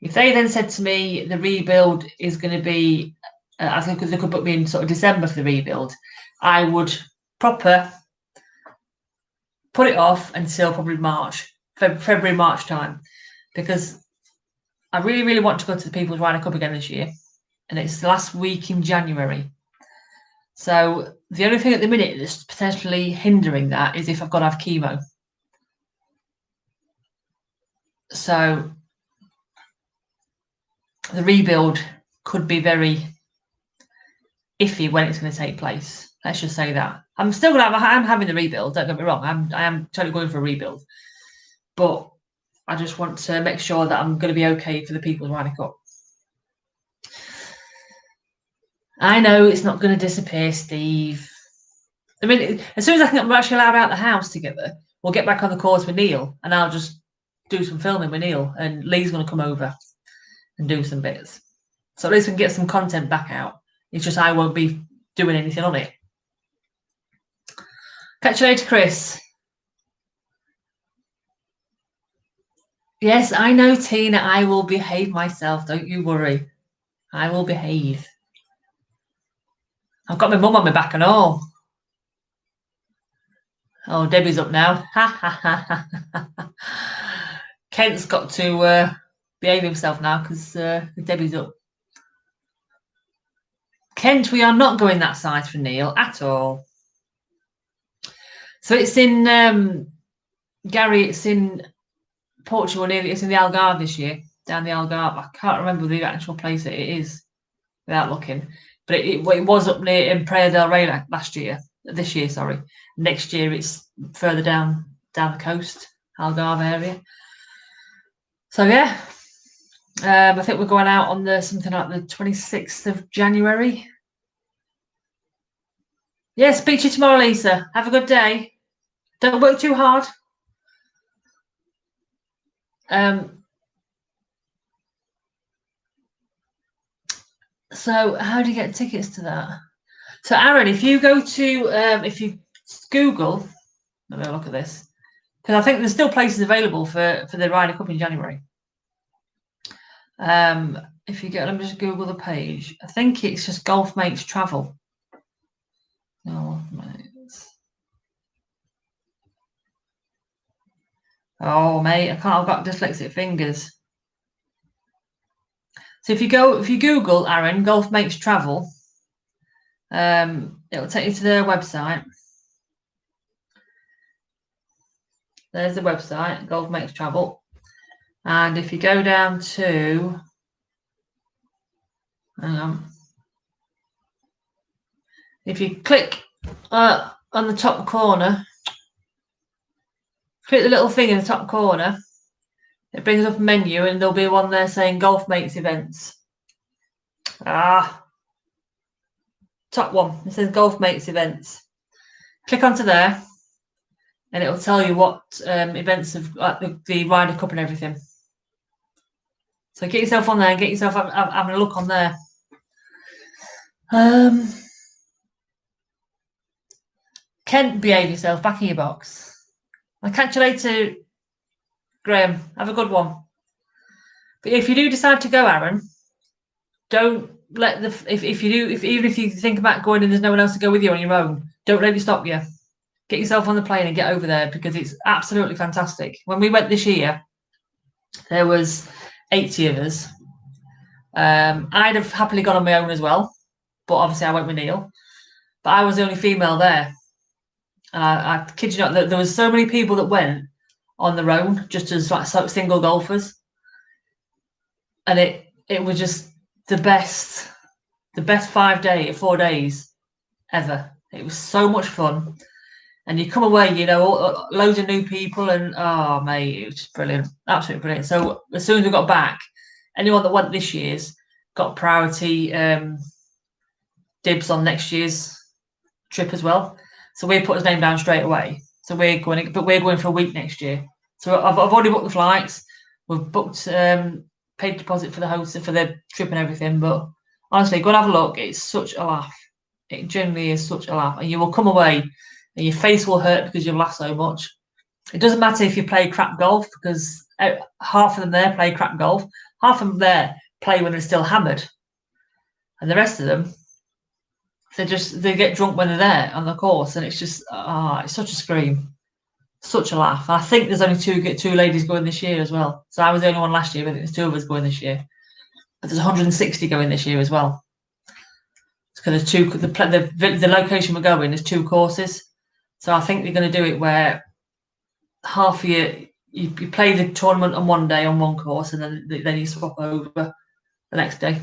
If they then said to me the rebuild is going to be, I think they could put me in sort of December for the rebuild, I would proper put it off until probably February, March time, because I really, really want to go to the People's Ryder Cup again this year, and it's the last week in January. So the only thing at the minute that's potentially hindering that is if I've got to have chemo. So the rebuild could be very iffy when it's going to take place. Let's just say that. I'm having the rebuild, don't get me wrong. I am totally going for a rebuild. But I just want to make sure that I'm going to be okay for the People's Ryder Cup. I know it's not going to disappear, Steve. I mean, as soon as I'm actually allowed out the house together, we'll get back on the course with Neil, and I'll just do some filming with Neil, and Lee's going to come over and do some bits. So at least we can get some content back out. It's just I won't be doing anything on it. Catch you later, Chris. Yes, I know, Tina. I will behave myself. Don't you worry. I will behave. I've got my mum on my back and all. Oh, Debbie's up now. Kent's got to behave himself now because Debbie's up. Kent, we are not going that size for Neil at all. So it's in Gary. It's in Portugal. It's in the Algarve this year. Down the Algarve. I can't remember the actual place that it is without looking. But it was up near in Praia del Rey this year, sorry. Next year it's further down the coast, Algarve area. So yeah, I think we're going out on something like the 26th of January. Yeah, speak to you tomorrow, Lisa. Have a good day. Don't work too hard. So how do you get tickets to that? So Aaron, if you go to if you Google, let me have a look at this, because I think there's still places available for the Ryder Cup in January. If you let me just Google the page. I think it's just Golf Mates Travel. Golf Mates. Oh mate, I've got dyslexic fingers. So if you Google Aaron Golf Mates Travel, it'll take you to their website. There's the website, Golf Mates Travel. And if you go down to, hang on, If you click on the top corner, click the little thing in the top corner, it brings up a menu and there'll be one there saying Golf Mates events. Top one, it says Golf Mates events. Click onto there and it'll tell you what events of like the Ryder Cup and everything. So get yourself on there and get yourself having a look on there. Kent, behave yourself, back in your box. I'll catch you later, Graham. Have a good one. But if you do decide to go, Aaron, don't let even if you think about going and there's no one else to go with you on your own, don't let it stop you. Get yourself on the plane and get over there because it's absolutely fantastic. When we went this year, there was 80 of us. I'd have happily gone on my own as well, but obviously I went with Neil. But I was the only female there. I kid you not, there was so many people that went on their own, just as like single golfers, and it was just the best 4 days ever. It was so much fun, and you come away, you know, loads of new people, and oh mate, it was just brilliant, absolutely brilliant. So as soon as we got back, anyone that went this year's got priority dibs on next year's trip as well. So we put his name down straight away. So we're going for a week next year. So I've already booked the flights. We've booked paid deposit for the host for the trip and everything. But honestly, go and have a look. It's such a laugh. It genuinely is such a laugh, and you will come away and your face will hurt because you've laughed so much. It doesn't matter if you play crap golf because half of them there play crap golf. Half of them there play when they're still hammered, and the rest of them, they get drunk when they're there on the course, and it's just it's such a scream, such a laugh. I think there's only two ladies going this year as well. So I was the only one last year, but I think there's 2 of us going this year. But there's 160 going this year as well. Because there's the location we're going is 2 courses. So I think they're going to do it where half of you play the tournament on one day on one course, and then you swap over the next day.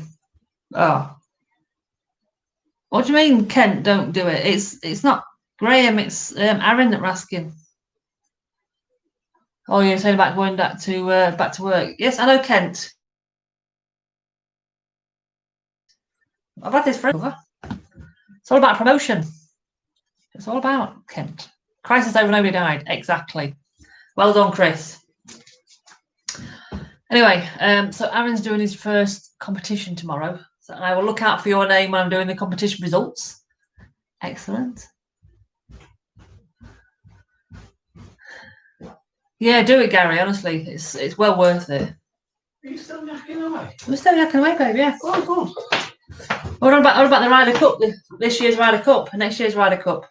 What do you mean, Kent? Don't do it. It's not Graham. It's Aaron that we're asking. Oh, you're saying about going back to work? Yes, I know, Kent. I've had this forever. It's all about promotion. It's all about Kent. Crisis over, nobody died. Exactly. Well done, Chris. Anyway, so Aaron's doing his first competition tomorrow. So I will look out for your name when I'm doing the competition results. Excellent. Yeah, do it, Gary. Honestly, it's well worth it. Are you still yakking away? I'm still yakking away, babe. Yeah. Oh, good. What about the Ryder Cup? This year's Ryder Cup, next year's Ryder Cup.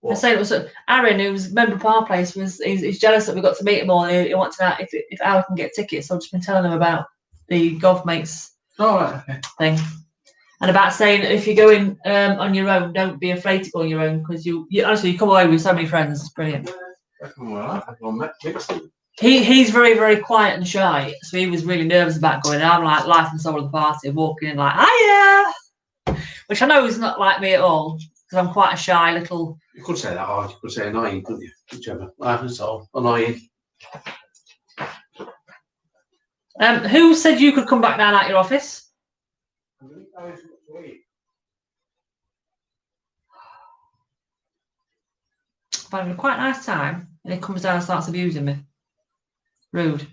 I say it was Aaron, who's a member of our place, he's jealous that we got to meet him all. And he wants to know if Aaron can get tickets. So I've just been telling him about the Golf Mates thing, and about saying if you're going on your own, don't be afraid to go on your own because you honestly you come away with so many friends. It's brilliant. He's very, very quiet and shy, so he was really nervous about going. I'm like life and soul of the party, walking in like hiya, which I know is not like me at all because I'm quite a shy little. You could say that, or you could say annoying, couldn't you? Whichever. Life and soul, annoying. Who said you could come back down at your office? I'm having quite a nice time, and he comes down and starts abusing me. Rude.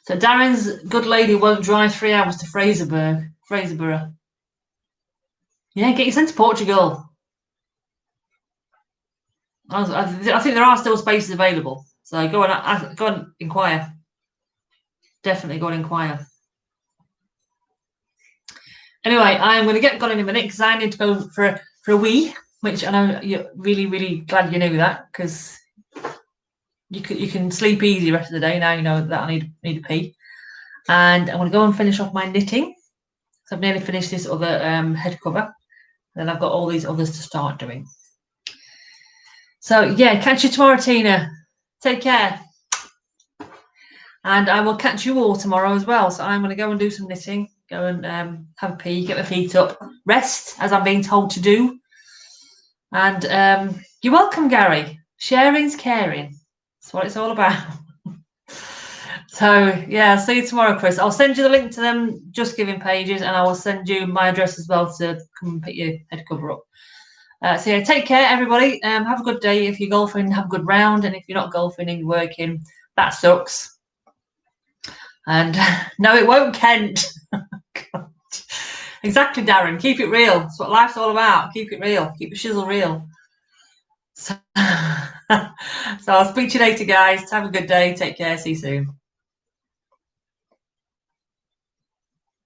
So Darren's good lady won't drive 3 hours to Fraserburgh. Yeah, get you sent to Portugal. I think there are still spaces available, so go and inquire. Definitely go and inquire. Anyway, I'm going to get going in a minute because I need to go for a wee, which I know you're really, really glad you knew that because you can sleep easy the rest of the day now you know that I need to pee. And I'm going to go and finish off my knitting. So I've nearly finished this other head cover. And then I've got all these others to start doing. So yeah, catch you tomorrow, Tina. Take care. And I will catch you all tomorrow as well. So I'm going to go and do some knitting, go and have a pee, get my feet up, rest as I'm being told to do. And you're welcome, Gary. Sharing's caring. That's what it's all about. So yeah, see you tomorrow, Chris. I'll send you the link to them Just Giving pages, and I will send you my address as well to come and pick your head cover up. So yeah, take care, everybody. Have a good day. If you're golfing, have a good round, and if you're not golfing and you're working, that sucks. And no, it won't, Kent. Exactly, Darren. Keep it real. That's what life's all about. Keep it real. Keep the shizzle real. So I'll speak to you later, guys. Have a good day. Take care. See you soon.